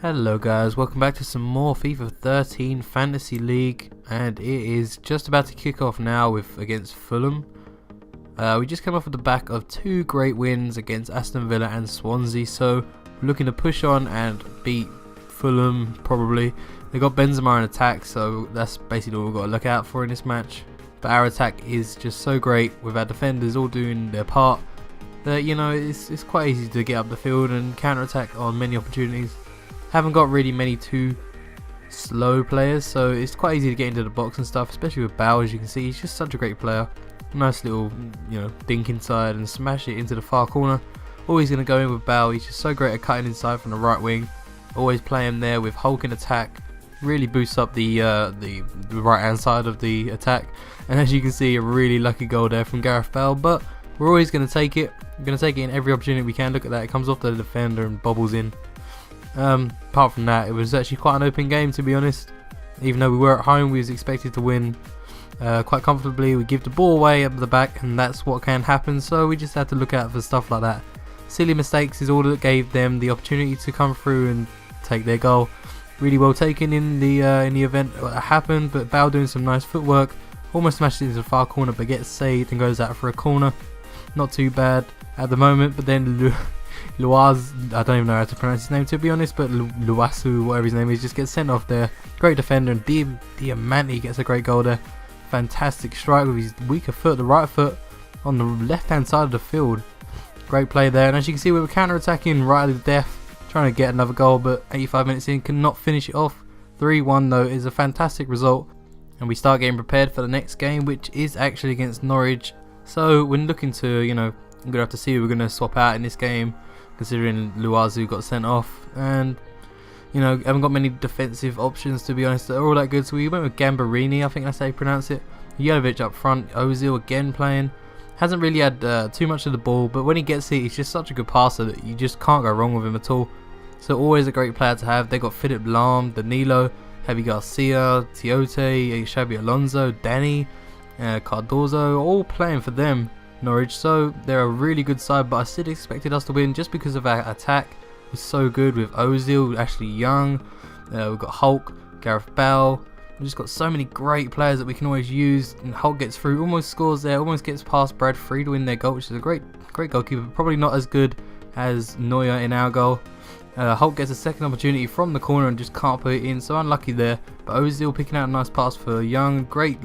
Hello guys, welcome back to some more FIFA 13 Fantasy League, and it is just about to kick off now with against Fulham. We just came off the back of two great wins against Aston Villa and Swansea, so we're looking to push on and beat Fulham probably. They got Benzema in attack, so that's basically all we've got to look out for in this match. But our attack is just so great with our defenders all doing their part that, you know, it's quite easy to get up the field and counter-attack on many opportunities. Haven't got really many too slow players, so it's quite easy to get into the box and stuff, especially with Bow. As you can see, he's just such a great player. Nice little, dink inside and smash it into the far corner. Always going to go in with Bow. He's just so great at cutting inside from the right wing. Always play him there with Hulk in attack. Really boosts up the right hand side of the attack. And as you can see, a really lucky goal there from Gareth Bale, but we're always going to take it. We're going to take it in every opportunity we can. Look at that, it comes off the defender and bobbles in. Apart from that, it was actually quite an open game, to be honest. Even though we were at home, we was expected to win quite comfortably. We give the ball away up the back, and that's what can happen, so we just had to look out for stuff like that. Silly mistakes is all that gave them the opportunity to come through and take their goal. Really well taken in the event that happened, but Bale doing some nice footwork, almost smashed it into the far corner, but gets saved and goes out for a corner. Not too bad at the moment, but then Luaz, I don't even know how to pronounce his name, to be honest, but Luasu, whatever his name is, just gets sent off there. Great defender, and Diamante gets a great goal there. Fantastic strike with his weaker foot, the right foot, on the left hand side of the field. Great play there, and as you can see, we were counter attacking right to death, trying to get another goal, but 85 minutes in, cannot finish it off. 3-1 though is a fantastic result, and we start getting prepared for the next game, which is actually against Norwich. So we're looking to, I'm going to have to see who we're going to swap out in this game, considering Luazu got sent off, and haven't got many defensive options, to be honest, that are all that good. So we went with Gambarini, I think that's how you pronounce it. Jovic up front, Ozil again playing. Hasn't really had too much of the ball, but when he gets it, he's just such a good passer that you just can't go wrong with him at all. So always a great player to have. They got Philip Lahm, Danilo, Javi Garcia, Tiote, Xabi Alonso, Danny, Cardozo, all playing for them, Norwich. So they're a really good side, but I still expected us to win just because of our attack was so good with Ozil, Ashley Young, we've got Hulk, Gareth Bale. We've just got so many great players that we can always use, and Hulk gets through, almost scores there, almost gets past Brad Free to win their goal, which is a great goalkeeper, but probably not as good as Neuer in our goal. Hulk gets a second opportunity from the corner and just can't put it in, so unlucky there. But Ozil picking out a nice pass for Young, great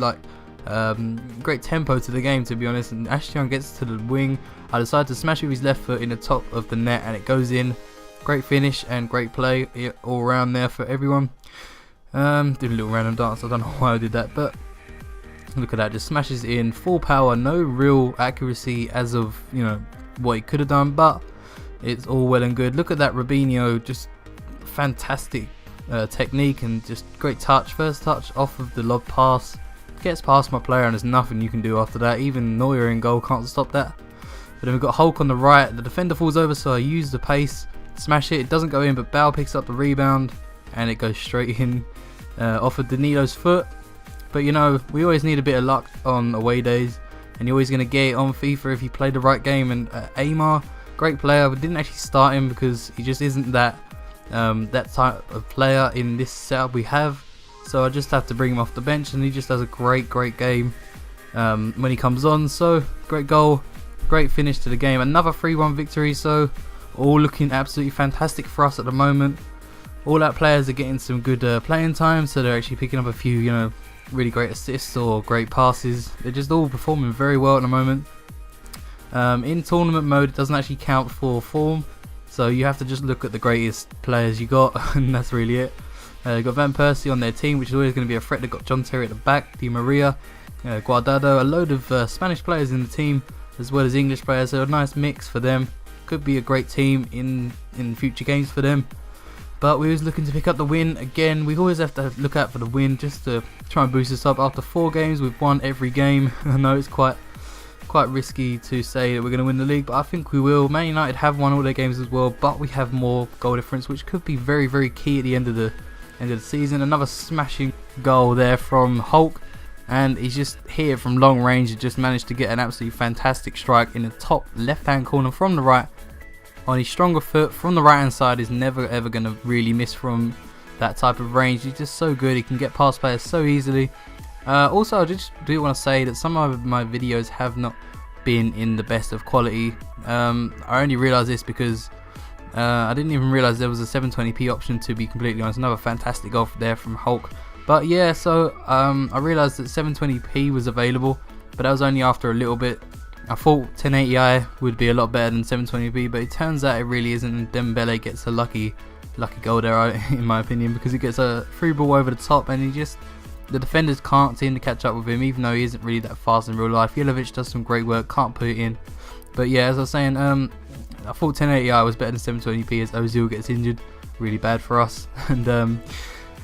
tempo to the game, to be honest. And Ashley Young gets to the wing. I decide to smash it with his left foot in the top of the net, and it goes in. Great finish and great play all around there for everyone. Did a little random dance, I don't know why I did that, but look at that, just smashes it in, full power, no real accuracy as of what he could have done, but it's all well and good. Look at that Robinho, just fantastic technique and just great touch. First touch off of the lob pass, gets past my player, and there's nothing you can do after that. Even Neuer in goal can't stop that. But then we've got Hulk on the right, the defender falls over, so I use the pace, smash it, it doesn't go in, but Bale picks up the rebound and it goes straight in off of Danilo's foot. But we always need a bit of luck on away days, and you're always going to get it on FIFA if you play the right game. And Aymar, great player, but didn't actually start him because he just isn't that type of player in this setup we have. So I just have to bring him off the bench, and he just does a great game when he comes on. So great goal, great finish to the game, another 3-1 victory. So all looking absolutely fantastic for us at the moment. All our players are getting some good playing time, so they're actually picking up a few really great assists or great passes. They're just all performing very well at the moment. In tournament mode, it doesn't actually count for form, so you have to just look at the greatest players you got, and that's really it. You've got Van Persie on their team, which is always going to be a threat. They've got John Terry at the back, Di Maria, Guardado, a load of Spanish players in the team, as well as English players, so a nice mix for them. Could be a great team in future games for them. But we was looking to pick up the win again. We always have to look out for the win just to try and boost us up. After 4 games, we've won every game. I know it's quite risky to say that we're going to win the league, but I think we will. Man United have won all their games as well, but we have more goal difference, which could be very key at the end of the season. Another smashing goal there from Hulk, and he's just here from long range. He just managed to get an absolutely fantastic strike in the top left hand corner from the right on his stronger foot from the right hand side is never ever going to really miss from that type of range. He's just so good. He can get past players so easily. Also, I just do want to say that some of my videos have not been in the best of quality. I only realised this because I didn't even realise there was a 720p option, to be completely honest. Another fantastic goal there from Hulk. But yeah, so I realised that 720p was available, but that was only after a little bit. I thought 1080i would be a lot better than 720p, but it turns out it really isn't, and Dembele gets a lucky goal there, in my opinion, because he gets a free ball over the top, and the defenders can't seem to catch up with him, even though he isn't really that fast in real life. Yelovich does some great work, can't put it in. But yeah, as I was saying, I thought 1080i was better than 720p as Ozil gets injured. Really bad for us. And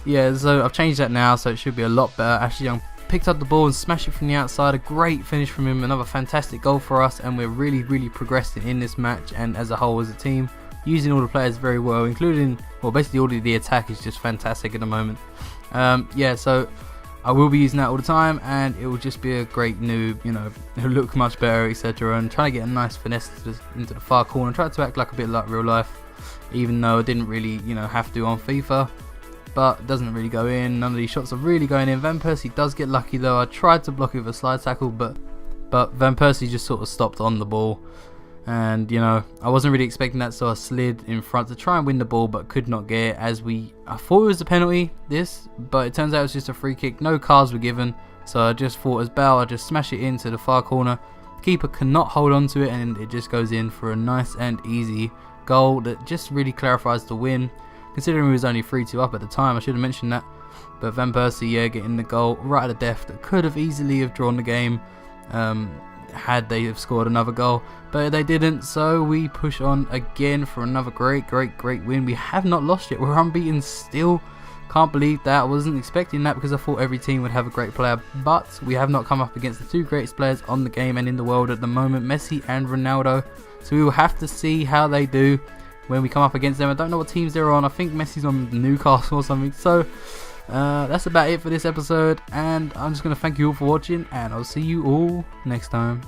yeah, so I've changed that now, so it should be a lot better. Ashley Young picked up the ball and smashed it from the outside. A great finish from him, another fantastic goal for us, and we're really progressing in this match and as a whole as a team. Using all the players very well, including, well, basically all of the attack is just fantastic at the moment. Yeah, so I will be using that all the time, and it will just be a great new, it'll look much better, etc. And trying to get a nice finesse into the far corner, try to act like a bit like real life, even though I didn't really, have to on FIFA. But it doesn't really go in. None of these shots are really going in. Van Persie does get lucky though. I tried to block it with a slide tackle, but Van Persie just sort of stopped on the ball. And I wasn't really expecting that, so I slid in front to try and win the ball, but could not get it. I thought it was a penalty, but it turns out it was just a free kick. No cards were given, so I just thought as Bell, I just smash it into the far corner. Keeper cannot hold on to it, and it just goes in for a nice and easy goal that just really clarifies the win. Considering we was only 3-2 up at the time, I should have mentioned that. But Van Persie, yeah, getting the goal right at the death that could have easily have drawn the game. Had they have scored another goal, but they didn't, so we push on again for another great win. We have not lost yet, we're unbeaten still. Can't believe that. I wasn't expecting that because I thought every team would have a great player, but we have not come up against the two greatest players on the game and in the world at the moment, Messi and Ronaldo, so we will have to see how they do when we come up against them. I don't know what teams they're on. I think Messi's on Newcastle or something. So that's about it for this episode, and I'm just going to thank you all for watching, and I'll see you all next time.